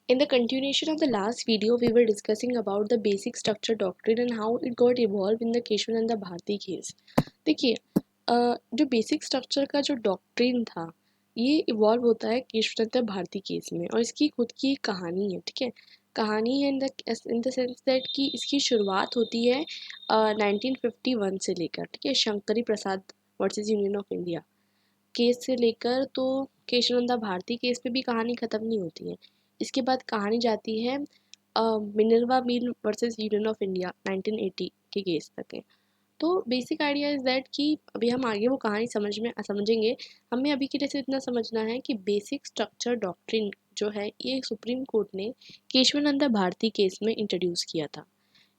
In the continuation of the last video, we were discussing about the basic structure doctrine and how it got evolved in the Keshavananda Bharati case. देखिए, जो basic structure का जो doctrine था ये evolve होता है Keshavananda Bharati case में और इसकी खुद की एक कहानी है. ठीक है, कहानी है इन द सेंस दैट कि इसकी शुरुआत होती है 1951 से लेकर. ठीक है, Shankari Prasad versus union of India case से लेकर तो केशवानंद भारती केस पे भी कहानी ख़त्म नहीं होती है. इसके बाद कहानी जाती है Minerva mill versus union of India 1980 के केस तक है. तो बेसिक आइडिया इज़ दैट कि अभी हम आगे वो कहानी समझेंगे. हमें अभी के लिए सिर्फ इतना समझना है कि बेसिक स्ट्रक्चर डॉक्ट्रिन जो है ये सुप्रीम कोर्ट ने केशवानंद भारती केस में इंट्रोड्यूस किया था.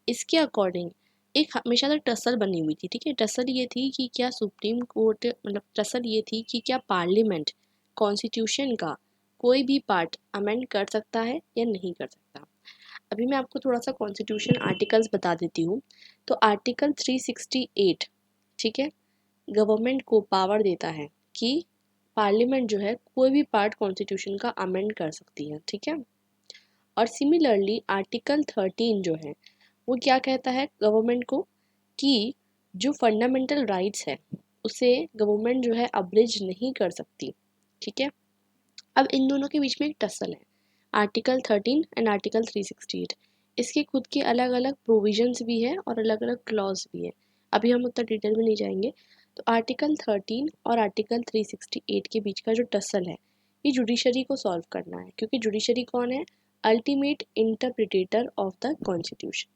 इसके अकॉर्डिंग एक हमेशा से टसल बनी हुई थी. ठीक है, टसल ये थी कि क्या सुप्रीम कोर्ट मतलब टसल ये थी कि क्या पार्लियामेंट कॉन्स्टिट्यूशन का कोई भी पार्ट अमेंड कर सकता है या नहीं कर सकता. अभी मैं आपको थोड़ा सा कॉन्स्टिट्यूशन आर्टिकल्स बता देती हूँ. तो आर्टिकल 368 ठीक है गवर्नमेंट को पावर देता है कि पार्लियामेंट जो है कोई भी पार्ट कॉन्स्टिट्यूशन का अमेंड कर सकती है. ठीक है, और सिमिलरली आर्टिकल 13 जो है वो क्या कहता है गवर्नमेंट को कि जो फंडामेंटल राइट्स है उसे गवर्नमेंट जो है अब्रिज नहीं कर सकती. ठीक है, अब इन दोनों के बीच में एक टसल है आर्टिकल 13 एंड आर्टिकल 368. इसके खुद के अलग अलग प्रोविजंस भी है और अलग अलग क्लॉज भी है. अभी हम उतना डिटेल में नहीं जाएंगे. तो आर्टिकल 13 और आर्टिकल 368 के बीच का जो टसल है ये जुडिशरी को सॉल्व करना है, क्योंकि जुडिशरी कौन है? Ultimate interpreter of the constitution.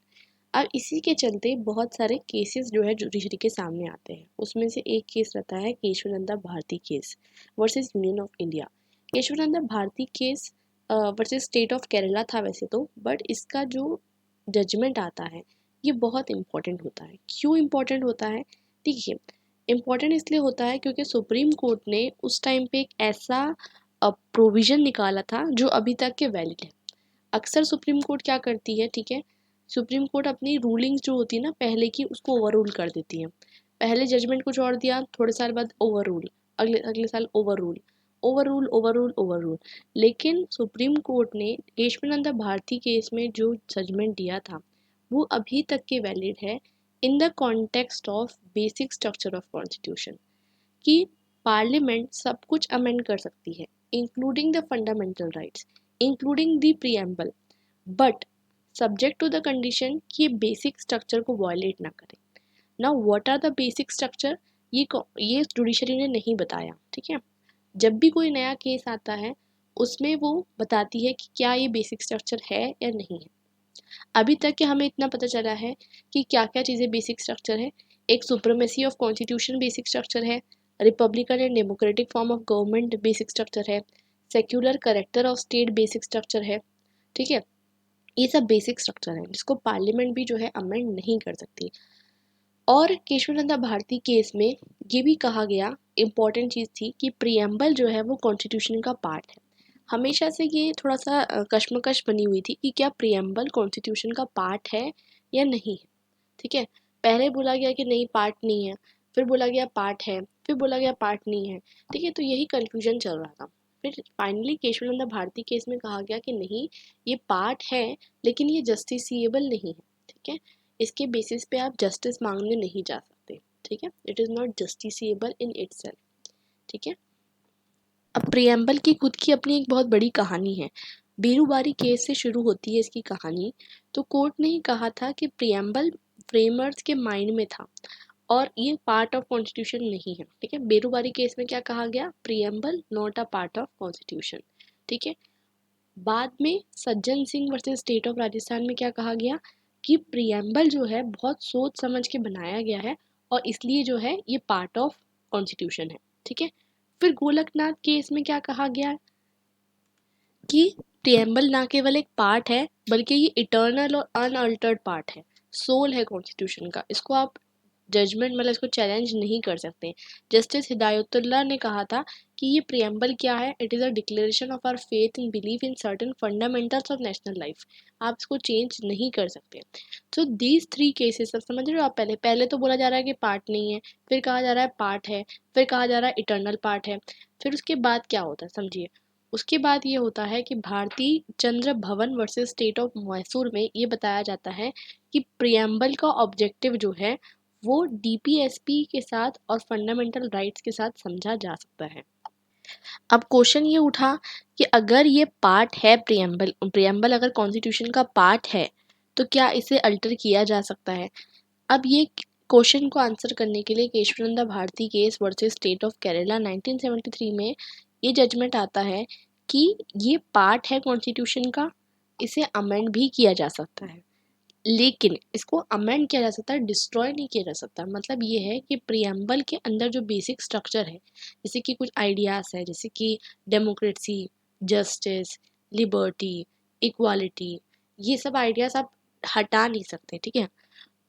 अब इसी के चलते बहुत सारे केसेस जो है जुडिशरी के सामने आते हैं. उसमें से एक केस रहता है Keshavananda Bharati case versus union of India. Keshavananda Bharati case versus State of Kerala था वैसे तो, बट इसका जो जजमेंट आता है ये बहुत इंपॉर्टेंट होता है. क्यों इंपॉर्टेंट होता है? देखिए, इम्पॉर्टेंट इसलिए होता है क्योंकि सुप्रीम कोर्ट ने उस टाइम पे एक ऐसा प्रोविज़न निकाला था जो अभी तक के वैलिड है. अक्सर सुप्रीम कोर्ट क्या करती है, ठीक है, सुप्रीम कोर्ट अपनी रूलिंग्स जो होती है ना पहले की उसको ओवर रूल कर देती है. पहले जजमेंट कुछ और दिया, थोड़े साल बाद ओवर रूल, अगले अगले साल over rule, over rule over rule over rule. लेकिन सुप्रीम कोर्ट ने केशवानंद भारती केस में जो जजमेंट दिया था वो अभी तक के वैलिड है in the context of basic structure of constitution कि पार्लियामेंट सब कुछ अमेंड कर सकती है including the fundamental rights, including the preamble, but subject to the condition कि ये बेसिक स्ट्रक्चर को वायलेट ना करे. Now what are the basic structure, ये जुडिशरी ने नहीं बताया. ठीक है, जब भी कोई नया केस आता है उसमें वो बताती है कि क्या ये बेसिक स्ट्रक्चर है या नहीं है. अभी तक के हमें इतना पता चला है कि क्या क्या चीज़ें बेसिक स्ट्रक्चर है. एक supremacy of constitution basic structure है, republican and democratic form of government basic structure है, secular character of state basic structure है. ठीक है, ये सब बेसिक स्ट्रक्चर है जिसको पार्लियामेंट भी जो है अमेंड नहीं कर सकती. और केशवानंद भारती केस में ये भी कहा गया, इम्पॉर्टेंट चीज़ थी कि प्रीएम्बल जो है वो कॉन्स्टिट्यूशन का पार्ट है. हमेशा से ये थोड़ा सा कश्मकश बनी हुई थी कि क्या प्रीएम्बल कॉन्स्टिट्यूशन का पार्ट है या नहीं है. ठीक है, पहले बोला गया कि नहीं पार्ट नहीं है, फिर बोला गया पार्ट है, फिर बोला गया पार्ट नहीं है. ठीक है, तो यही कन्फ्यूजन चल रहा था. फिर फाइनली केशवानंद भारती केस में कहा गया कि नहीं, ये पार्ट है लेकिन ये जस्टिसिएबल नहीं है. ठीक है, इसके बेसिस पे आप जस्टिस मांगने नहीं जा सकते. ठीक है, it is not justiciable in itself. ठीक है, अब प्रियम्बल की खुद की अपनी एक बहुत बड़ी कहानी है. बेरूबारी केस से शुरू होती है इसकी कहानी. तो कोर्ट ने ही कहा था कि प्रियम्बल फ्रेमर्स के माइंड में था और ये पार्ट ऑफ कॉन्स्टिट्यूशन नहीं है. ठीक है, बेरूबारी केस में क्या कहा गया? Preamble not a part of constitution. ठीक है, बाद में Sajjan Singh versus State of Rajasthan में क्या कहा गया कि प्रियम्बल जो है बहुत सोच समझ के बनाया गया है और इसलिए जो है ये पार्ट ऑफ कॉन्स्टिट्यूशन है. ठीक है, फिर गोलकनाथ केस में क्या कहा गया कि प्रियम्बल ना केवल एक पार्ट है बल्कि ये इटर्नल और अनअल्टर्ड पार्ट है, सोल है कॉन्स्टिट्यूशन का. इसको आप जजमेंट मतलब इसको चैलेंज नहीं कर सकते. जस्टिस हिदायतुल्लाह ने कहा था कि ये प्रियम्बल क्या है? It is a declaration of our faith in believe in certain fundamentals of national life. आप इसको चेंज नहीं कर सकते. तो दीज थ्री केसेस अब समझ रहे हो आप. पहले पहले तो बोला जा रहा है कि पार्ट नहीं है, फिर कहा जा रहा है पार्ट है, फिर कहा जा रहा है इटर्नल पार्ट है. फिर उसके बाद क्या होता है समझिए, उसके बाद ये होता है कि भारतीय चंद्र भवन वर्सेस स्टेट ऑफ मैसूर में ये बताया जाता है कि प्रियम्बल का ऑब्जेक्टिव जो है वो डीपीएसपी के साथ और फंडामेंटल राइट्स के साथ समझा जा सकता है। अब क्वेश्चन ये उठा कि अगर ये पार्ट है प्रियम्बल प्रियम्बल अगर कॉन्स्टिट्यूशन का पार्ट है तो क्या इसे अल्टर किया जा सकता है। अब ये क्वेश्चन को आंसर करने के लिए Keshavananda Bharati case versus State of Kerala 1973 में ये जजमेंट आता है कि ये पार्ट है कॉन्स्टिट्यूशन का, इसे अमेंड भी किया जा सकता है, लेकिन इसको अमेंड किया जा सकता है, डिस्ट्रॉय नहीं किया जा सकता। मतलब ये है कि प्रियम्बल के अंदर जो बेसिक स्ट्रक्चर है, जैसे कि कुछ आइडियाज़ है, जैसे कि डेमोक्रेसी, जस्टिस, लिबर्टी, इक्वालिटी, ये सब आइडियाज़ आप हटा नहीं सकते, ठीक है।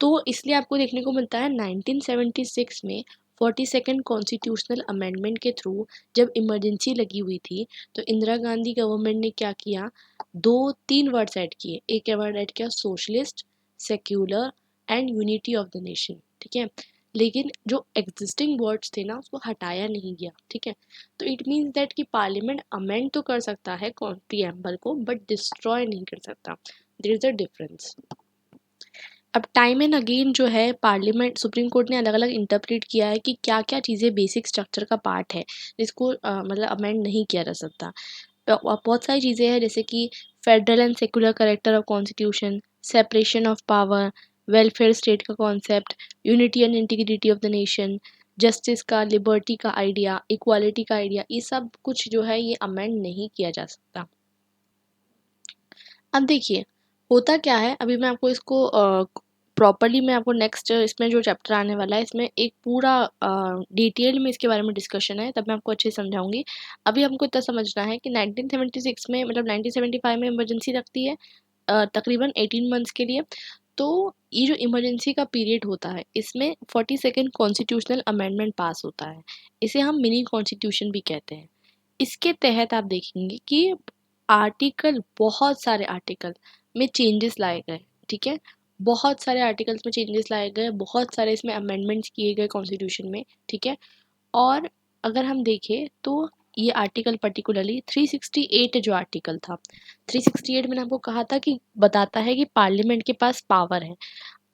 तो इसलिए आपको देखने को मिलता है 1976 में 42nd कॉन्स्टिट्यूशनल अमेंडमेंट के थ्रू जब इमरजेंसी लगी हुई थी तो इंदिरा गांधी गवर्नमेंट ने क्या किया, दो तीन वर्ड्स ऐड किए। एक वर्ड ऐड किया socialist, secular and unity of the nation, ठीक है। लेकिन जो एग्जिस्टिंग वर्ड्स थे ना उसको हटाया नहीं गया, ठीक है। तो इट मीन्स दैट कि पार्लियामेंट अमेंड तो कर सकता है प्रीएम्बल को बट डिस्ट्रॉय नहीं कर सकता। There is a difference. अब टाइम एंड अगेन जो है पार्लियामेंट सुप्रीम कोर्ट ने अलग अलग इंटरप्रेट किया है कि क्या क्या चीज़ें बेसिक स्ट्रक्चर का पार्ट है जिसको मतलब अमेंड नहीं किया जा सकता। बहुत सारी चीज़ें हैं जैसे कि federal and secular character of constitution, separation of power, welfare state का concept, unity and integrity of the nation, justice का, लिबर्टी का आइडिया, इक्वालिटी का आइडिया, ये सब कुछ जो है ये अमेंड नहीं किया जा सकता। अब देखिए होता क्या है, अभी मैं आपको इसको प्रॉपरली मैं आपको नेक्स्ट इसमें जो चैप्टर आने वाला है इसमें एक पूरा डिटेल में इसके बारे में डिस्कशन है, तब मैं आपको अच्छे से समझाऊंगी। अभी हमको इतना समझना है कि 1976 में मतलब 1975 में इमरजेंसी लगती है तकरीबन 18 मंथ्स के लिए। तो ये जो इमरजेंसी का पीरियड होता है इसमें 42nd कॉन्स्टिट्यूशनल अमेंडमेंट पास होता है, इसे हम मिनी कॉन्स्टिट्यूशन भी कहते हैं। इसके तहत आप देखेंगे कि आर्टिकल बहुत सारे आर्टिकल में चेंजेस लाए गए, ठीक है। बहुत सारे आर्टिकल्स में चेंजेस लाए गए, बहुत सारे इसमें अमेंडमेंट्स किए गए कॉन्स्टिट्यूशन में, ठीक है। और अगर हम देखें तो ये आर्टिकल पर्टिकुलरली 368 जो आर्टिकल था, 368 मैंने आपको कहा था कि बताता है कि पार्लियामेंट के पास पावर है।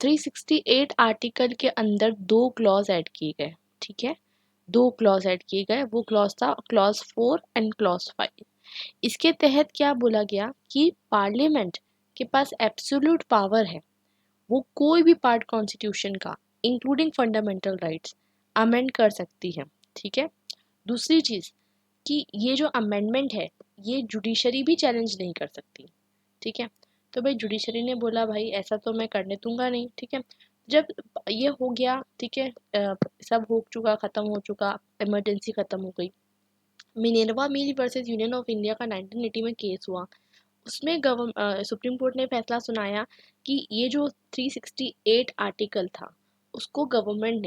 368 आर्टिकल के अंदर दो क्लॉज ऐड किए गए, ठीक है। दो क्लॉज ऐड किए गए, वो क्लॉज था क्लॉज 4 एंड क्लॉज 5। इसके तहत क्या बोला गया कि पार्लियामेंट के पास एब्सोल्यूट पावर है, वो कोई भी पार्ट कॉन्स्टिट्यूशन का इंक्लूडिंग फंडामेंटल राइट्स अमेंड कर सकती है, ठीक है। दूसरी चीज कि ये जो अमेंडमेंट है ये जुडिशरी भी चैलेंज नहीं कर सकती, ठीक है। तो भाई जुडिशरी ने बोला भाई ऐसा तो मैं करने दूंगा नहीं, ठीक है। जब ये हो गया, ठीक है, सब हो चुका, खत्म हो चुका, इमरजेंसी खत्म हो गई। मिनेरवा मिल वर्सेस यूनियन ऑफ इंडिया का 1980 में केस हुआ। उसमें सुप्रीम कोर्ट ने फैसला सुनाया कि ये जो 368 आर्टिकल था उसको गवर्नमेंट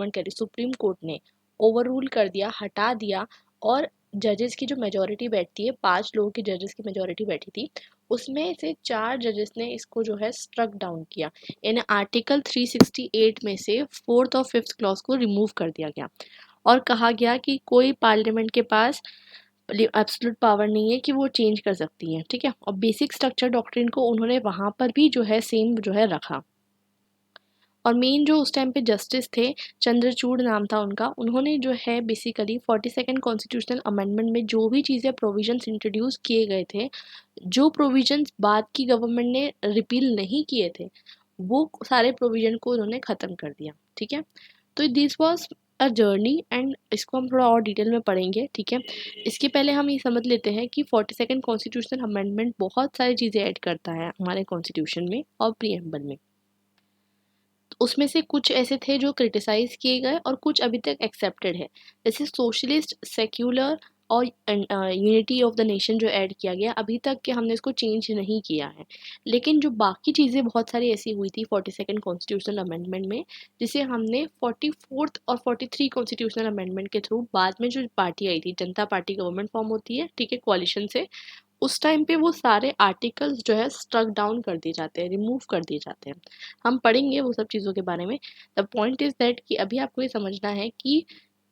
कह रही सुप्रीम कोर्ट ने ओवर रूल कर दिया, हटा दिया। और जजेस की जो मेजोरिटी बैठती है, 5 लोगों की जजेस की मेजोरिटी बैठी थी, उसमें से 4 जजेस ने इसको जो है स्ट्रक डाउन किया। यानी आर्टिकल 368 में से फोर्थ और फिफ्थ क्लॉज को रिमूव कर दिया गया और कहा गया कि कोई पार्लियामेंट के पास एब्सोल्यूट पावर नहीं है कि वो चेंज कर सकती है, ठीक है। और बेसिक स्ट्रक्चर डॉक्ट्रिन को उन्होंने वहाँ पर भी जो है सेम जो है रखा। और मेन जो उस टाइम पे जस्टिस थे, चंद्रचूड़ नाम था उनका, उन्होंने जो है बेसिकली 42nd कॉन्स्टिट्यूशनल अमेंडमेंट में जो भी चीज़ें प्रोविजंस इंट्रोड्यूस किए गए थे, जो प्रोविजंस बाद की गवर्नमेंट ने रिपील नहीं किए थे, वो सारे प्रोविजन को उन्होंने ख़त्म कर दिया, ठीक है। तो this was a journey and इसको हम थोड़ा और डिटेल में पढ़ेंगे, ठीक है। इसके पहले हम ये समझ लेते हैं कि 42nd कॉन्स्टिट्यूशनल अमेंडमेंट बहुत सारी चीज़ें ऐड करता है हमारे कॉन्स्टिट्यूशन में और प्रीएम्बल में। उसमें से कुछ ऐसे थे जो क्रिटिसाइज किए गए और कुछ अभी तक एक्सेप्टेड है, जैसे सोशलिस्ट, सेक्युलर और यूनिटी ऑफ द नेशन जो ऐड किया गया, अभी तक के हमने इसको चेंज नहीं किया है। लेकिन जो बाकी चीज़ें बहुत सारी ऐसी हुई थी 42nd कॉन्स्टिट्यूशनल अमेंडमेंट में, जिसे हमने 44th और 43 कॉन्स्टिट्यूशनल अमेंडमेंट के थ्रू बाद में जो पार्टी आई थी, जनता पार्टी गवर्नमेंट फॉर्म होती है, ठीक है, कोalition से, उस टाइम पे वो सारे आर्टिकल्स जो है स्ट्रक डाउन कर दिए जाते हैं, रिमूव कर दिए जाते हैं। हम पढ़ेंगे वो सब चीज़ों के बारे में। द पॉइंट इज दैट कि अभी आपको ये समझना है कि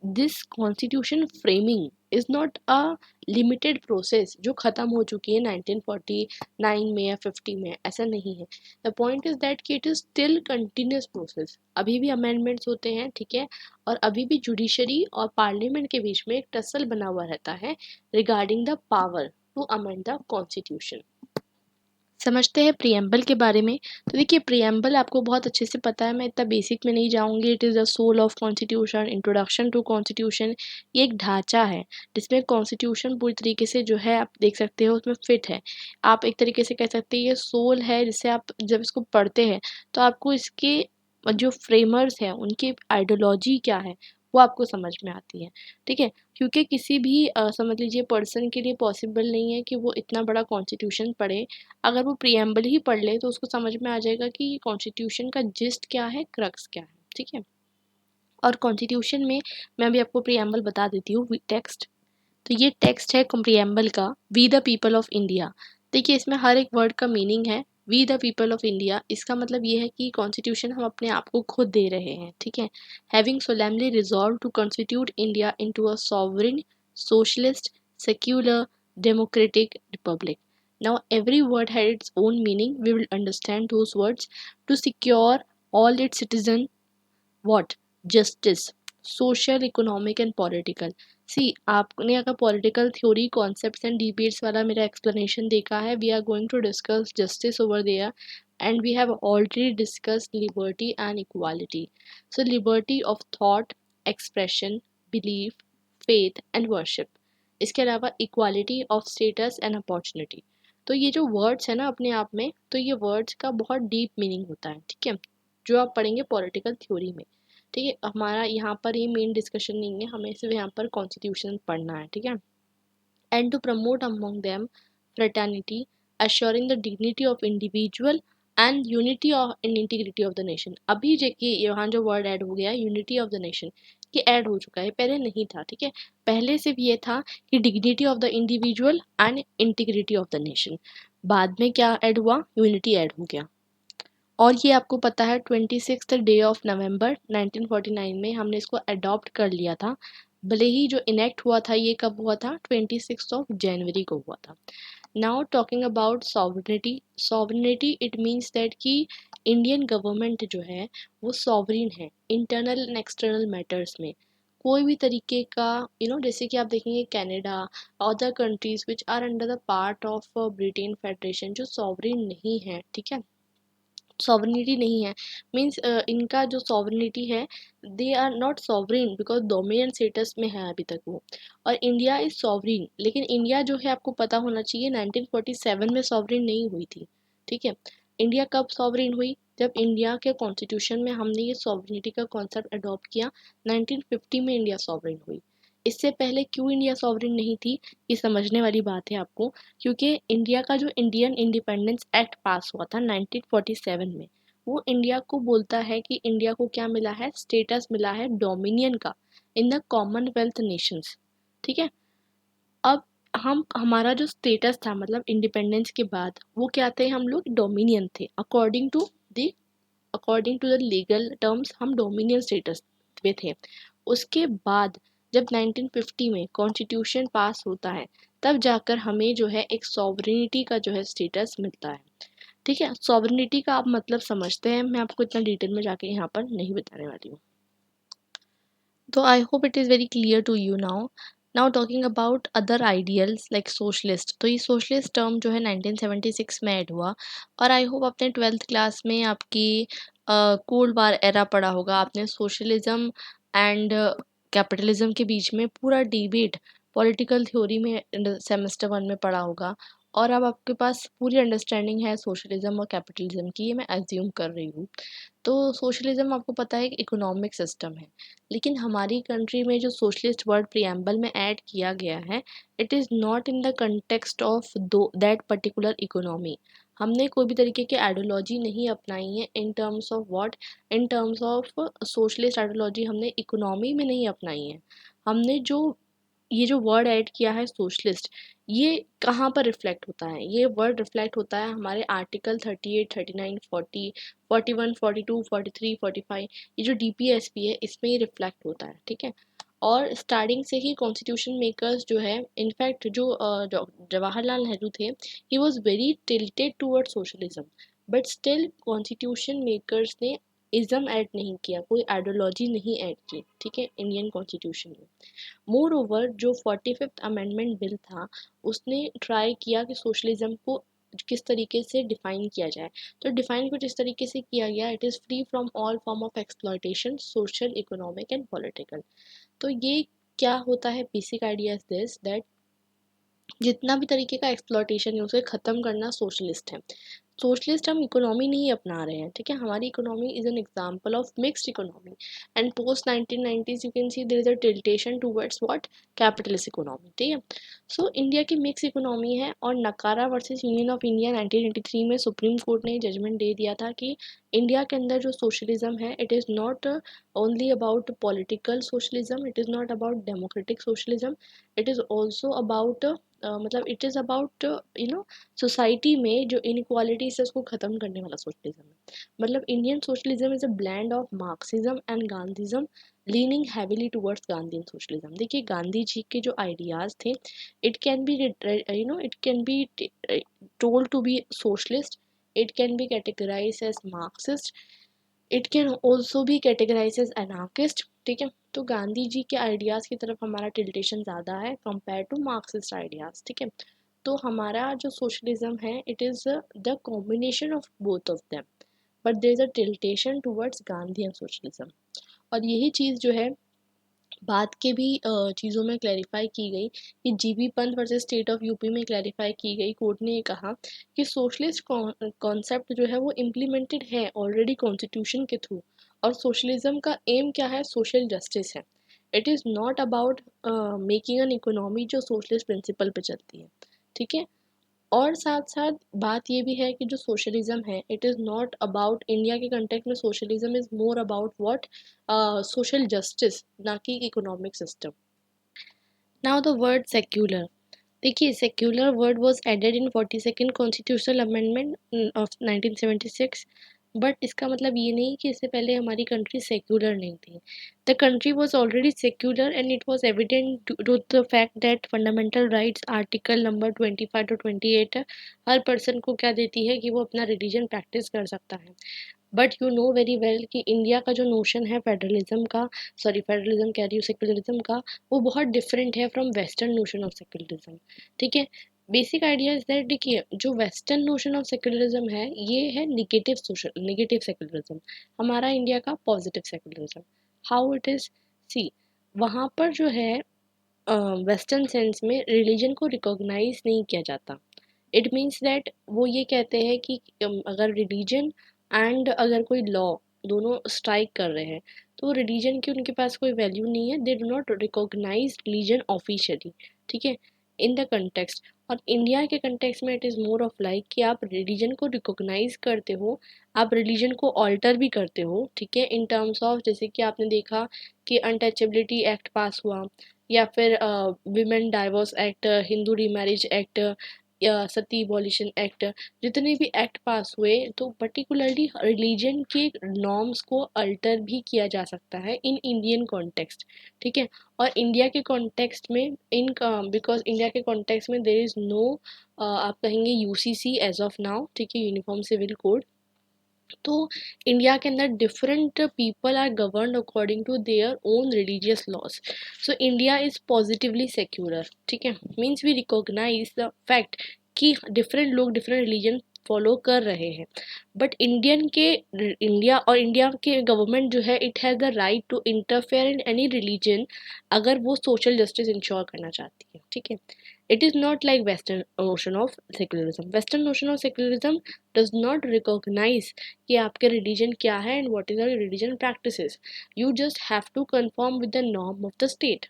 this constitution framing is not a limited process जो ख़त्म हो चुकी है 1949 में या 50 में, ऐसा नहीं है। द पॉइंट इज़ दैट कि it is still continuous process, अभी भी अमेंडमेंट्स होते हैं, ठीक है, और अभी भी जुडिशरी और पार्लियामेंट के बीच में एक टसल बना हुआ रहता है regarding the power to amend the constitution. समझते हैं प्रियम्बल के बारे में। तो देखिए प्रियम्बल आपको बहुत अच्छे से पता है, मैं इतना बेसिक में नहीं जाऊंगी। It is the soul of constitution, introduction to constitution. ये एक ढांचा है जिसमें कॉन्स्टिट्यूशन पूरी तरीके से जो है आप देख सकते हो उसमें फिट है। आप एक तरीके से कह सकते हैं ये सोल है, जिससे आप जब इसको पढ़ते हैं तो आपको इसके जो फ्रेमर्स हैं उनकी आइडियोलॉजी क्या है वो आपको समझ में आती है, ठीक है। क्योंकि किसी भी समझ लीजिए पर्सन के लिए पॉसिबल नहीं है कि वो इतना बड़ा कॉन्स्टिट्यूशन पढ़े। अगर वो प्रियम्बल ही पढ़ ले तो उसको समझ में आ जाएगा कि कॉन्स्टिट्यूशन का जिस्ट क्या है, क्रक्स क्या है, ठीक है। और कॉन्स्टिट्यूशन में मैं अभी आपको प्रियम्बल बता देती हूँ, टेक्स्ट। तो ये टेक्स्ट है प्रियम्बल का, we the people of India. देखिए इसमें हर एक वर्ड का मीनिंग है। We the people of India, इसका मतलब ये है कि कॉन्स्टिट्यूशन हम अपने आप को खुद दे रहे हैं, ठीक है। Having solemnly resolve to constitute India into a sovereign socialist secular democratic republic. Now every word had its own meaning. We will understand those words to secure all its citizens what justice, social, economic and political. See आपने अगर political theory concepts and debates वाला मेरा explanation देखा है, we are going to discuss justice over there and we have already discuss liberty and equality. So liberty of thought, expression, belief, faith and worship. इसके अलावा equality of status and opportunity. तो ये जो words है ना अपने आप में, तो ये वर्ड्स का बहुत डीप मीनिंग होता है, ठीक है, जो आप पढ़ेंगे पॉलिटिकल थ्योरी में, ठीक है। हमारा यहाँ पर ये मेन डिस्कशन नहीं है, हमें सिर्फ यहाँ पर कॉन्स्टिट्यूशन पढ़ना है, ठीक है। And to promote among them fraternity, assuring the dignity of individual and unity of and integrity of the nation। अभी देखिए यहाँ जो वर्ड ऐड हो गया है यूनिटी ऑफ द नेशन, ये ऐड हो चुका है, पहले नहीं था, ठीक है। पहले सिर्फ ये था कि dignity of the individual and integrity of the nation, बाद में क्या ऐड हुआ, यूनिटी ऐड हो गया। और ये आपको पता है 26 डे ऑफ नवंबर 1949 में हमने इसको अडॉप्ट कर लिया था। भले ही जो इनेक्ट हुआ था ये कब हुआ था, 26 ऑफ जनवरी को हुआ था। Now talking about sovereignty. Sovereignty it means that कि इंडियन गवर्नमेंट जो है वो सॉवरिन है इंटरनल एंड एक्सटर्नल मैटर्स में। कोई भी तरीके का जैसे कि आप देखेंगे Canada, other countries which are under the part of Britain federation जो सॉवरिन नहीं है, ठीक है, सॉवरेनिटी नहीं है, मीन्स इनका जो सॉवरेनिटी है they are not sovereign because dominion status में है अभी तक वो। और इंडिया इज सॉवरेन, लेकिन इंडिया जो है आपको पता होना चाहिए 1947 में सॉवरेन नहीं हुई थी, ठीक है। इंडिया कब सॉवरेन हुई, जब इंडिया के कॉन्स्टिट्यूशन में हमने ये सॉवरेनिटी का कॉन्सेप्ट अडॉप्ट किया, 1950 में इंडिया सॉवरेन हुई। इससे पहले क्यों इंडिया सॉवरेन नहीं थी, ये समझने वाली बात है आपको। क्योंकि इंडिया का जो इंडियन इंडिपेंडेंस एक्ट पास हुआ था 1947 में, वो इंडिया को बोलता है कि इंडिया को क्या मिला है, स्टेटस मिला है डोमिनियन का इन द कॉमनवेल्थ नेशंस, ठीक है। अब हम हमारा जो स्टेटस था मतलब इंडिपेंडेंस के बाद वो क्या थे, हम लोग डोमिनियन थे according to the legal terms, हम डोमिनियन स्टेटस पे थे। उसके बाद जब 1950 में कॉन्स्टिट्यूशन पास होता है तब जाकर हमें जो है एक सॉवरेनिटी का जो है स्टेटस मिलता है, ठीक है। सॉवरेनिटी का आप मतलब समझते हैं, मैं आपको इतना डिटेल में जाके यहाँ पर नहीं बताने वाली हूँ। तो I hope it is very clear to you now. Now talking about other ideals like socialist. तो ये सोशलिस्ट टर्म जो है 1976 में ऐड हुआ। और आई होप अपने 12th क्लास में आपकी कोल्ड वार एरा पढ़ा होगा आपने, सोशलिज्म एंड कैपिटलिज्म के बीच में पूरा डिबेट पॉलिटिकल थ्योरी में सेमेस्टर 1 में पढ़ा होगा। और अब आपके पास पूरी अंडरस्टैंडिंग है सोशलिज्म और कैपिटलिज्म की, ये मैं एज्यूम कर रही हूँ। तो सोशलिज्म आपको पता है एक इकोनॉमिक सिस्टम है, लेकिन हमारी कंट्री में जो सोशलिस्ट वर्ड प्रियम्बल में ऐड किया गया है, it is not in the context of दो दैट पर्टिकुलर इकोनॉमी। हमने कोई भी तरीके की आइडियोलॉजी नहीं अपनाई है इन terms of what, in terms of socialist ideology हमने इकोनॉमी में नहीं अपनाई है। हमने जो ये जो वर्ड ऐड किया है सोशलिस्ट, ये कहाँ पर रिफ्लेक्ट होता है, ये वर्ड रिफ्लेक्ट होता है हमारे आर्टिकल 38, 39, 40, 41, 42, 43, 45, ये जो DPSP है इसमें ये रिफ्लेक्ट होता है, ठीक है। और स्टार्टिंग से ही कॉन्स्टिट्यूशन मेकर्स जो है, इनफैक्ट जो जवाहरलाल नेहरू थे, he was very tilted toward socialism, but still constitution makers ने इज़म ऐड नहीं किया, कोई आइडियोलॉजी नहीं ऐड की, ठीक है, इंडियन कॉन्स्टिट्यूशन में। मोर ओवर जो 45th अमेंडमेंट बिल था, उसने ट्राई किया कि सोशलिज्म को किस तरीके से डिफाइन किया जाए। तो डिफाइन कुछ इस तरीके से किया गया, it is free from all form of exploitation, social, economic and political. तो ये क्या होता है, basic idea is this that जितना भी तरीके का एक्सप्लॉयटेशन है उसे ख़त्म करना सोशलिस्ट है। सोशलिस्ट हम इकोनॉमी नहीं अपना रहे हैं, ठीक है, हमारी economy is an example of mixed economy, and post 1990s you can see there is a tiltation towards what, capitalist economy, ठीक है। सो इंडिया की मिक्स इकोनॉमी है, और Nakara versus union of India 1983 में सुप्रीम कोर्ट ने judgment दे दिया था कि इंडिया के अंदर जो सोशलिज्म है, it is not only about political socialism, it is not about democratic socialism, it is also about मतलब इट इज़ अबाउट सोसाइटी में जो इनक्वालिटीज है उसको ख़त्म करने वाला सोशलिज्म है। मतलब Indian socialism is a blend of Marxism and Gandhism, leaning heavily towards Gandhi socialism. देखिए गांधी जी के जो आइडियाज़ थे, it can be it can be told to be socialist, it can be categorise as Marxist, it can also be categorise as anarchist, ठीक है। तो गांधी जी के ideas की तरफ हमारा टिल्टेशन ज़्यादा है कंपेयर टू मार्क्सिस्ट आइडियाज़, ठीक है। तो हमारा जो सोशलिज्म है, it is the combination of both of them, but there is a tiltation towards Gandhi and socialism. और यही चीज़ जो है बाद के भी चीज़ों में क्लैरिफाई की गई, कि GB Pant versus State of UP में क्लैरिफाई की गई। कोर्ट ने ये कहा कि सोशलिस्ट कॉन्सेप्ट जो है वो इम्प्लीमेंटेड है ऑलरेडी कॉन्स्टिट्यूशन के थ्रू, और सोशलिज्म का एम क्या है, सोशल जस्टिस है। It is not about making an economy जो सोशलिस्ट प्रिंसिपल पे चलती है, ठीक है। और साथ साथ बात ये भी है कि जो सोशलिज्म है, it is not about, India के कंटेक्स्ट में socialism is more about what, social justice, ना कि economic system. Now the word secular, देखिए secular word was added in 42nd constitutional amendment of 1976, but इसका मतलब ये नहीं कि इससे पहले हमारी कंट्री सेक्युलर नहीं थी। The country was already secular, and it was evident to the fact that fundamental rights article number 25 to 28 हर पर्सन को क्या देती है कि वो अपना रिलीजन प्रैक्टिस कर सकता है। But you know very well कि इंडिया का जो नोशन है फेडरलिज्म का, सॉरी फेडरलिज्म कह रही हूँ, सेक्युलरिज्म का, वो बहुत डिफरेंट है from western notion of secularism, ठीक है। बेसिक आइडिया इज दैट, देखिए जो वेस्टर्न नोशन ऑफ सेक्युलरिज्म है, ये है निगेटिव सोशल, निगेटिव सेक्युलरिज्म। हमारा इंडिया का positive secularism. How it is, see, वहाँ पर जो है वेस्टर्न सेंस में रिलीजन को रिकॉग्नाइज नहीं किया जाता। इट मीन्स दैट वो ये कहते हैं कि अगर रिलीजन एंड अगर कोई लॉ दोनों स्ट्राइक कर रहे हैं, तो रिलीजन की उनके पास कोई वैल्यू नहीं है, they do not recognise religion officially, ठीक है, इन द कंटेक्स्ट। और इंडिया के कंटेक्स्ट में it is more of like कि आप रिलीजन को रिकॉग्नाइज करते हो, आप रिलीजन को ऑल्टर भी करते हो, ठीक है, इन टर्म्स ऑफ, जैसे कि आपने देखा कि अनटचेबिलिटी एक्ट पास हुआ, या फिर women divorce act, Hindu remarriage act, या सती एबॉलिशन एक्ट, जितने भी एक्ट पास हुए, तो पर्टिकुलरली रिलीजन के नॉर्म्स को अल्टर भी किया जा सकता है इन इंडियन कॉन्टेक्स्ट, ठीक है। और इंडिया के कॉन्टेक्स्ट में इन, बिकॉज इंडिया के कॉन्टेक्स्ट में देर इज़ नो, आप कहेंगे यूसीसी एज ऑफ नाउ, ठीक है, यूनिफॉर्म सिविल कोड। तो इंडिया के अंदर different people are governed according to their own religious laws. So India is positively secular, ठीक है, means we recognise the fact कि डिफरेंट लोग डिफरेंट रिलीजन फॉलो कर रहे हैं, बट इंडिया और इंडिया के गवर्नमेंट जो है, it has the right to interfere in any religion अगर वो सोशल जस्टिस इंश्योर करना चाहती है, ठीक है। It is not like western notion of secularism. Western notion of secularism does not recognise कि आपके रिलीजन क्या है and what is our religion practices, you just have to conform with the norm of the state.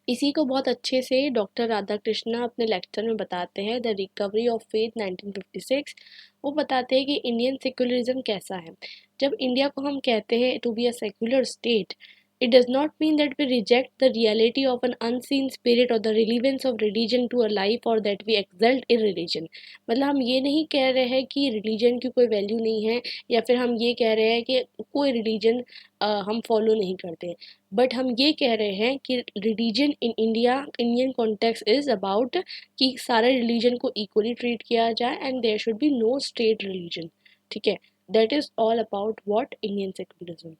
इसी को बहुत अच्छे से doctor Radhakrishna अपने लेक्चर में बताते हैं, द रिकवरी ऑफ फेथ 1956। वो बताते हैं कि इंडियन सेक्युलरिज्म कैसा है। जब इंडिया को हम कहते हैं to be a secular state, It does not mean that we reject the reality of an unseen spirit or the relevance of religion to a life or that we exalt in religion. मतलब हम ये नहीं कह रहे हैं कि religion की कोई वैल्यू नहीं है, या फिर हम ये कह रहे हैं कि कोई religion हम फॉलो नहीं करते, बट हम ये कह रहे हैं कि religion in India, Indian context is about कि सारे रिलीजन को इक्वली ट्रीट किया जाए and there should be no state religion. ठीक है, that is all about what Indian secularism.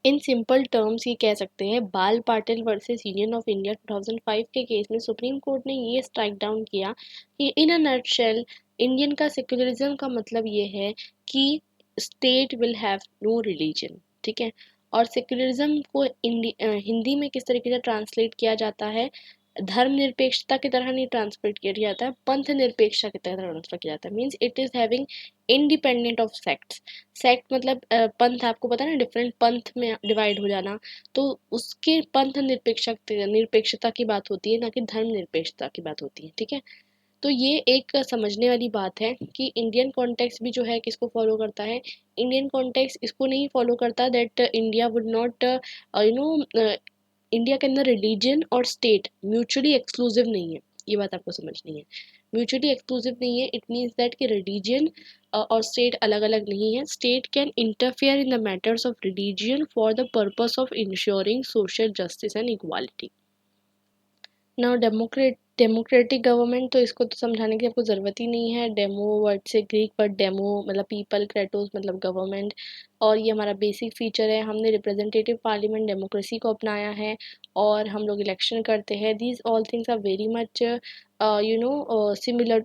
In simple terms ये कह सकते हैं, Bal Patil versus union of India 2005 के केस में सुप्रीम कोर्ट ने ये स्ट्राइक डाउन किया कि इन अ नटशेल इंडियन का सेक्युलरिज्म का मतलब ये है कि state will have no religion. ठीक है, और सेक्युलरिज्म को हिंदी में किस तरीके से ट्रांसलेट किया जाता है, धर्मनिरपेक्षता की तरह नहीं ट्रांसलेट किया जाता है, पंथ निरपेक्षता की तरह ट्रांसफर किया जाता है. Means it is having independent of sects. Sect मतलब पंथ, आपको पता है ना, डिफरेंट पंथ में डिवाइड हो जाना, तो उसके पंथ निरपेक्षता की बात होती है, ना कि धर्म निरपेक्षता की बात होती है. ठीक है, तो ये एक समझने वाली बात है कि इंडियन कॉन्टेक्स्ट भी जो है किसको फॉलो करता है. इंडियन कॉन्टेक्स्ट इसको नहीं फॉलो करता that India would not you know, India के अंदर रिलीजन और स्टेट म्यूचुअली एक्सक्लूसिव नहीं है. ये बात आपको समझनी है, म्यूचुअली एक्सक्लूसिव नहीं है. इट मीन्स दैट कि रिलीजन और स्टेट अलग अलग नहीं है. State can interfere in the matters of religion for the purpose of ensuring social justice and equality. Now democratic government, तो इसको तो समझाने की आपको ज़रूरत ही नहीं है. डेमो वर्ड से ग्रीक वर्ड डेमो मतलब पीपल, क्रेटोस मतलब गवर्नमेंट, और ये हमारा बेसिक फीचर है. हमने रिप्रेजेंटेटिव पार्लियामेंट डेमोक्रेसी को अपनाया है और हम लोग इलेक्शन करते हैं. These all things are very much similar,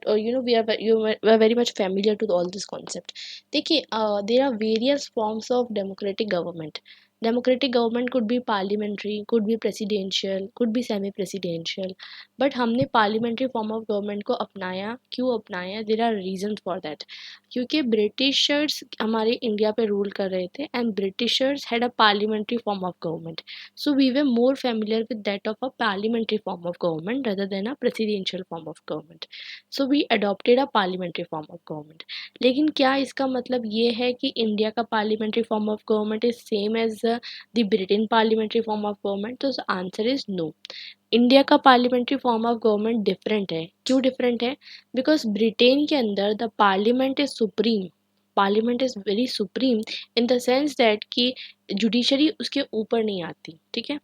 we are very much familiar to all this concept. देखिए, there are various forms of democratic government. Democratic government could be parliamentary, could be presidential, could be semi presidential, but हमने parliamentary form of government को अपनाया. क्यों अपनाया? There are reason for that. क्योंकि Britishers हमारे India पे rule कर रहे थे and Britishers had a parliamentary form of government. So we were more familiar with that of a parliamentary form of government rather than a presidential form of government. So we adopted a parliamentary form of government. लेकिन क्या इसका मतलब ये है कि India का parliamentary form of government is same as the Britain parliamentary form of government? तो answer is no. India का parliamentary form of government different है. क्यों डिफरेंट है? बिकॉज ब्रिटेन के अंदर the parliament is supreme. Parliament is very supreme in the sense that कि judiciary उसके ऊपर नहीं आती. ठीक है,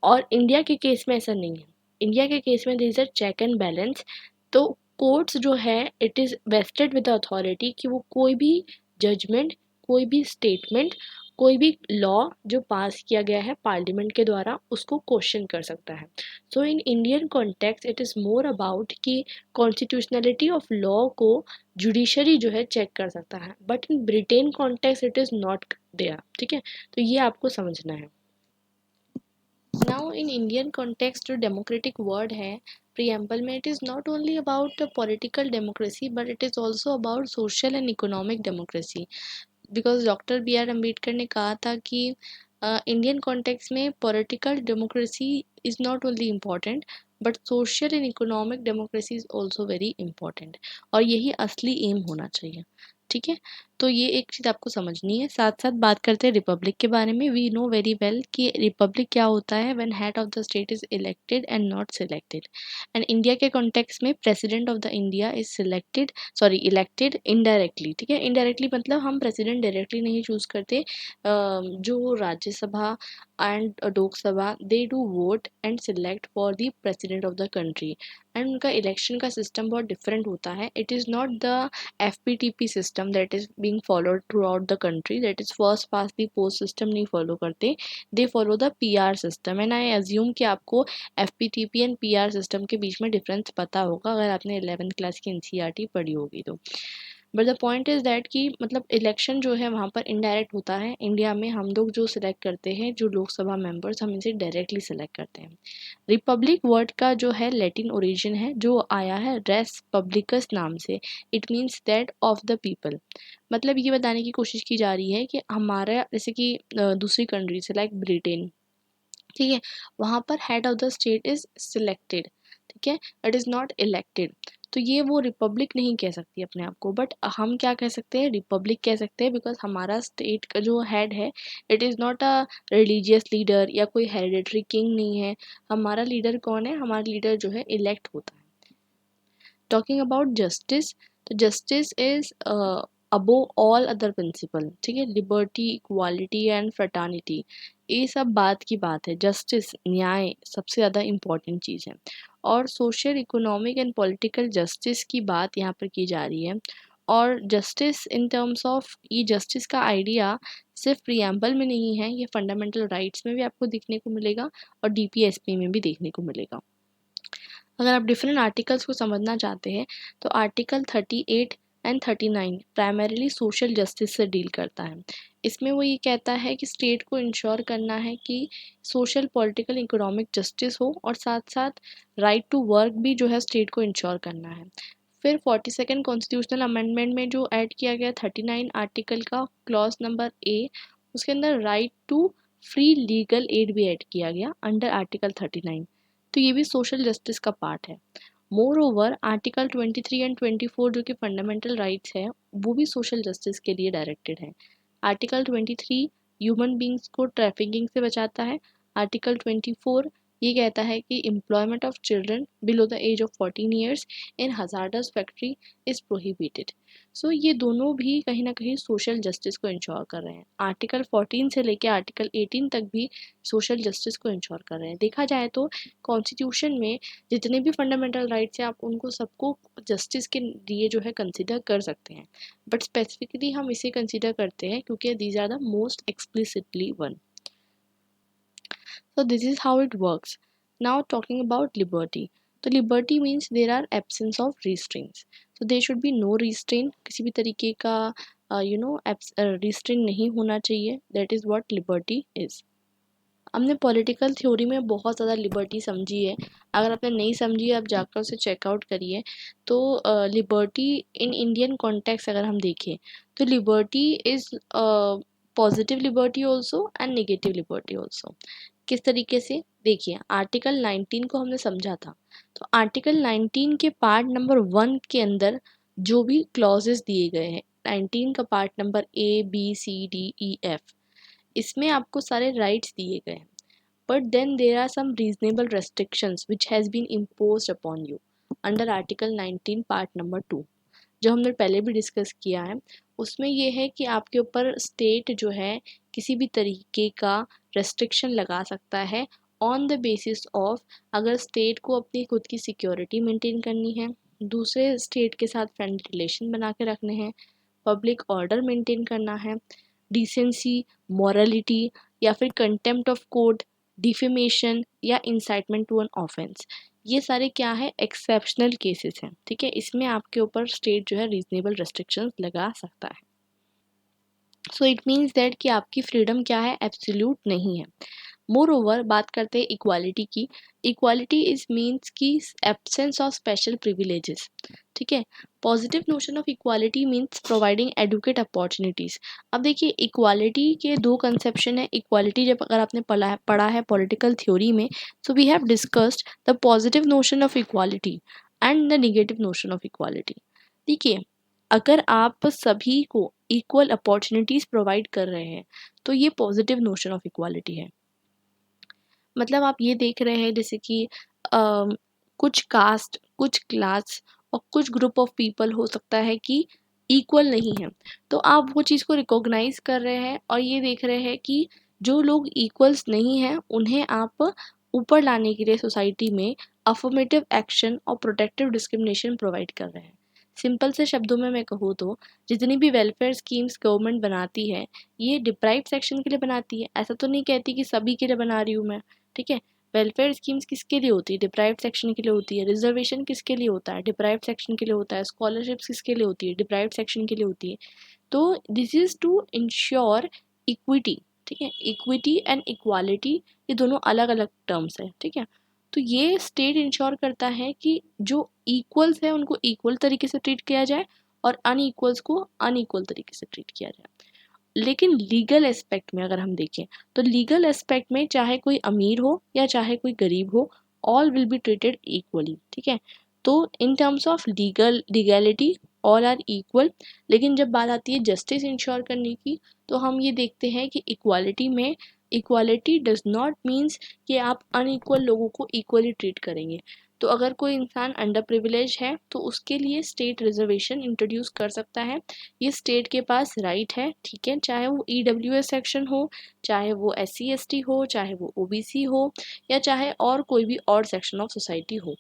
और इंडिया के केस में ऐसा नहीं है. इंडिया के केस में there is a check and balance. तो कोर्ट्स जो है it is vested with authority कि वो कोई भी जजमेंट, कोई भी स्टेटमेंट, कोई भी लॉ जो पास किया गया है पार्लियामेंट के द्वारा उसको क्वेश्चन कर सकता है. So in Indian context it is more about कि कॉन्स्टिट्यूशनलिटी ऑफ लॉ को जुडिशरी जो है चेक कर सकता है, but in Britain context it is not there. ठीक है, तो ये आपको समझना है. नाउ इन इंडियन कॉन्टेक्स्ट जो डेमोक्रेटिक वर्ड है प्रीएम्बल में, it is not only about political democracy but it is also about social and economic democracy. Because doctor B R Ambedkar ने कहा था कि इंडियन कॉन्टेक्स्ट में political democracy is not only important but social and economic democracy is also very important, और यही असली M होना चाहिए. ठीक है, तो ये एक चीज़ आपको समझनी है. साथ साथ बात करते हैं रिपब्लिक के बारे में. वी नो वेरी वेल कि रिपब्लिक क्या होता है, when head of the state is elected and not selected. And India के कॉन्टेक्स्ट में president of the India is selected, sorry elected indirectly. ठीक है, इनडायरेक्टली मतलब हम प्रेसिडेंट डायरेक्टली नहीं चूज करते. जो Rajya Sabha and Lok Sabha they do vote and select for the president of the country. And उनका इलेक्शन का सिस्टम बहुत डिफरेंट होता है. It is not the FPTP system that is being followed throughout the country, that is first past the post system नहीं follow करते, they follow the PR system. and I assume कि आपको FPTP and PR system के बीच में difference पता होगा अगर आपने 11th क्लास की NCERT पढ़ी होगी तो. But the point is that कि मतलब इलेक्शन जो है वहाँ पर इनडायरेक्ट होता है. इंडिया में हम लोग जो सिलेक्ट करते हैं जो लोकसभा मेंबर्स, हम इनसे डायरेक्टली सिलेक्ट करते हैं. रिपब्लिक वर्ड का जो है लैटिन ओरिजिन है जो आया है रेस पब्लिकस नाम से. It means that of the people. मतलब ये बताने की कोशिश की जा रही है कि हमारा जैसे कि दूसरी कंट्री से लाइक ब्रिटेन, ठीक है, वहाँ पर head of the state is selected. ठीक है, इट इज़ नॉट इलेक्टेड. तो ये वो रिपब्लिक नहीं कह सकती अपने आप को, बट हम क्या कह सकते हैं, रिपब्लिक कह सकते हैं, बिकॉज हमारा स्टेट का जो हेड है it is not a religious leader या कोई हेरिडेटरी किंग नहीं है। हमारा लीडर कौन है, हमारा लीडर जो है इलेक्ट होता है। टॉकिंग अबाउट जस्टिस, तो justice is above all other principle, ठीक है, लिबर्टी, इक्वालिटी एंड फ्रेटर्निटी, ये सब बात की बात है। जस्टिस, न्याय सबसे ज़्यादा इम्पॉर्टेंट चीज़ है, और social, economic and political justice की बात यहाँ पर की जा रही है। और जस्टिस इन टर्म्स ऑफ, ये जस्टिस का आइडिया सिर्फ प्रियम्बल में नहीं है, ये फंडामेंटल राइट्स में भी आपको देखने को मिलेगा और डीपीएसपी में भी देखने को मिलेगा। अगर आप डिफरेंट आर्टिकल्स को समझना चाहते हैं तो article 38 and 39 primarily social justice से डील करता है। इसमें वो ये कहता है कि स्टेट को इंश्योर करना है कि सोशल, पॉलिटिकल, इकोनॉमिक जस्टिस हो, और साथ साथ राइट टू वर्क भी जो है स्टेट को इंश्योर करना है। फिर 42nd कॉन्स्टिट्यूशनल अमेंडमेंट में जो ऐड किया गया 39 आर्टिकल का क्लॉज नंबर ए, उसके अंदर right to free legal aid भी ऐड किया गया अंडर आर्टिकल 39, तो ये भी सोशल जस्टिस का पार्ट है। मोर ओवर आर्टिकल 23 एंड 24 जो कि फंडामेंटल राइट्स है वो भी सोशल जस्टिस के लिए डायरेक्टेड है। आर्टिकल 23 ह्यूमन बींग्स को ट्रैफिकिंग से बचाता है। आर्टिकल 24 ये कहता है कि employment of children below the age of 14 years in hazardous factory is prohibited. So ये दोनों भी कहीं ना कहीं सोशल जस्टिस को इंश्योर कर रहे हैं। आर्टिकल 14 से लेकर आर्टिकल 18 तक भी सोशल जस्टिस को इंश्योर कर रहे हैं। देखा जाए तो कॉन्स्टिट्यूशन में जितने भी फंडामेंटल राइट्स हैं आप उनको सबको जस्टिस के लिए जो है कंसिडर कर सकते हैं, बट स्पेसिफिकली हम इसे कंसिडर करते हैं क्योंकि these are the most explicitly one. So this is how it works. Now talking about liberty. तो liberty means there are absence of restraints. So there should be no restraint. किसी भी तरीके का restraint नहीं होना चाहिए. That is what liberty is. हमने political theory में बहुत ज़्यादा लिबर्टी समझी है। अगर आपने नहीं समझी है आप जाकर उसे चेकआउट करिए। तो लिबर्टी इन इंडियन कॉन्टेक्स्ट अगर हम देखें तो liberty is positive liberty also and negative liberty also. किस तरीके से, देखिए आर्टिकल 19 को हमने समझा था, तो आर्टिकल 19 के पार्ट नंबर 1 के अंदर जो भी क्लॉजेस दिए गए हैं, 19 का part number A B C D E F, इसमें आपको सारे राइट्स दिए गए हैं, but then there are some reasonable restrictions which has been imposed upon you under article 19 part number 2, जो हमने पहले भी डिस्कस किया है। उसमें यह है कि आपके ऊपर स्टेट जो है किसी भी तरीके का रेस्ट्रिक्शन लगा सकता है ऑन द बेसिस ऑफ, अगर स्टेट को अपनी खुद की सिक्योरिटी मेंटेन करनी है, दूसरे स्टेट के साथ फ्रेंडली रिलेशन बना के रखने हैं, पब्लिक ऑर्डर मेंटेन करना है, डिसेंसी, मॉरलिटी, या फिर कंटेम्प्ट ऑफ कोर्ट, डिफेमेशन या इंसाइटमेंट टू एन ऑफेंस, ये सारे क्या है, एक्सेप्शनल केसेस हैं। ठीक है, इसमें आपके ऊपर स्टेट जो है रीजनेबल रेस्ट्रिक्शंस लगा सकता है। सो इट मीन्स दैट कि आपकी फ्रीडम क्या है, एब्सोल्यूट नहीं है। मोर ओवर बात करते हैं इक्वालिटी की। इक्वालिटी इज मीन्स की एब्सेंस ऑफ स्पेशल प्रिविलेजेस। ठीक है, positive notion of equality means providing adequate opportunities. अब देखिए इक्वालिटी के दो कंसेप्शन है। इक्वालिटी जब अगर आपने पढ़ा है पॉलिटिकल थ्योरी में, so we have discussed the positive notion of equality and the negative notion of equality. देखिए अगर आप सभी को इक्वल अपॉर्चुनिटीज़ प्रोवाइड कर रहे हैं तो ये पॉजिटिव नोशन ऑफ इक्वालिटी है। मतलब आप ये देख रहे हैं जैसे कि कुछ कास्ट, कुछ क्लास और कुछ ग्रुप ऑफ पीपल हो सकता है कि इक्वल नहीं है, तो आप वो चीज़ को रिकॉग्नाइज कर रहे हैं और ये देख रहे हैं कि जो लोग इक्वल्स नहीं हैं उन्हें आप ऊपर लाने के लिए सोसाइटी में अफर्मेटिव एक्शन और प्रोटेक्टिव डिस्क्रिमिनेशन प्रोवाइड कर रहे हैं। सिंपल से शब्दों में मैं कहूँ तो जितनी भी वेलफेयर स्कीम्स गवर्नमेंट बनाती है ये डिप्राइव्ड सेक्शन के लिए बनाती है, ऐसा तो नहीं कहती कि सभी के लिए बना रही हूँ मैं। ठीक है, वेलफेयर स्कीम्स किसके लिए होती है, डिप्राइव्ड सेक्शन के लिए होती है। रिजर्वेशन किसके लिए होता है, डिप्राइव्ड सेक्शन के लिए होता है। स्कॉलरशिप्स किसके लिए होती है, डिप्राइव्ड सेक्शन के लिए होती है। तो this is to ensure equity. ठीक है, इक्विटी एंड इक्वालिटी ये दोनों अलग अलग टर्म्स है। ठीक है, तो ये स्टेट इंश्योर करता है कि जो इक्वल्स है उनको इक्वल तरीके से ट्रीट किया जाए और अनइक्वल्स को अनइक्वल तरीके से ट्रीट किया जाए। लेकिन लीगल एस्पेक्ट में अगर हम देखें तो लीगल एस्पेक्ट में चाहे कोई अमीर हो या चाहे कोई गरीब हो, all will be treated equally. ठीक है, तो in terms of legality all are equal, लेकिन जब बात आती है जस्टिस इंश्योर करने की तो हम ये देखते हैं कि इक्वालिटी में इक्वालिटी डज नॉट मीन्स कि आप अनइक्वल लोगों को इक्वली ट्रीट करेंगे। तो अगर कोई इंसान अंडर प्रिविलेज है तो उसके लिए स्टेट रिजर्वेशन इंट्रोड्यूस कर सकता है, ये स्टेट के पास राइट है, ठीक है, चाहे वो EWS सेक्शन हो, चाहे वो SC ST हो, चाहे वो OBC हो, या चाहे और कोई भी और सेक्शन ऑफ सोसाइटी हो।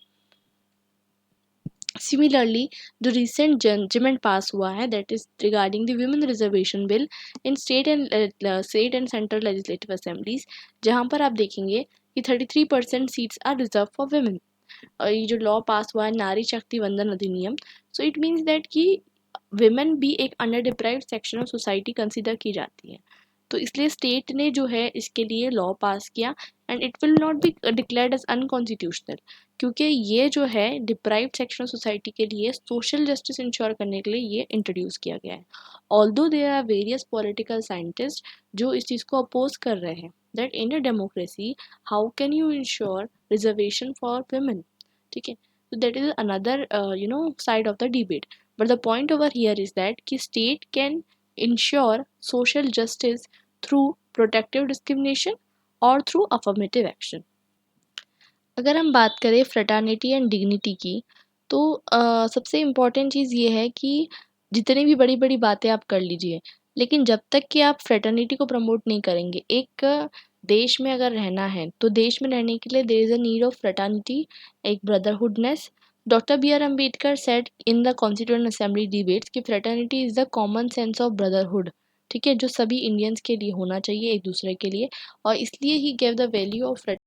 सिमिलरली जो रिसेंट जजमेंट पास हुआ है that is regarding the women reservation bill in state and central legislative assemblies, जहां पर आप देखेंगे कि 33% seats are reserve for women. ये जो लॉ पास हुआ है नारी शक्ति वंदन अधिनियम, सो इट मीन्स दैट कि विमेन भी एक under deprived section of society consider की जाती है। तो इसलिए स्टेट ने जो है इसके लिए लॉ पास किया and it will not be declared as unconstitutional, क्योंकि ये जो है डिप्राइव्ड सेक्शन ऑफ सोसाइटी के लिए सोशल जस्टिस इंश्योर करने के लिए ये इंट्रोड्यूस किया गया है। Although there are various political scientist जो इस चीज़ को अपोज कर रहे हैं that in a democracy how can you ensure reservation for women, ठीक है। So that is another side of the debate, but the point over here is that कि state can ensure social justice through protective discrimination और through affirmative action। अगर हम बात करें fraternity and dignity की तो सबसे इम्पॉर्टेंट चीज़ ये है कि जितनी भी बड़ी बड़ी बातें आप कर लीजिए, लेकिन जब तक कि आप फ्रेटर्निटी को प्रमोट नहीं करेंगे, एक देश में अगर रहना है तो देश में रहने के लिए there is a need of fraternity, एक brotherhoodness. Doctor B R Ambedkar said in the constituent assembly debates कि fraternity is the common sense of brotherhood, ठीक है, जो सभी इंडियंस के लिए होना चाहिए एक दूसरे के लिए, और इसलिए he gave the value of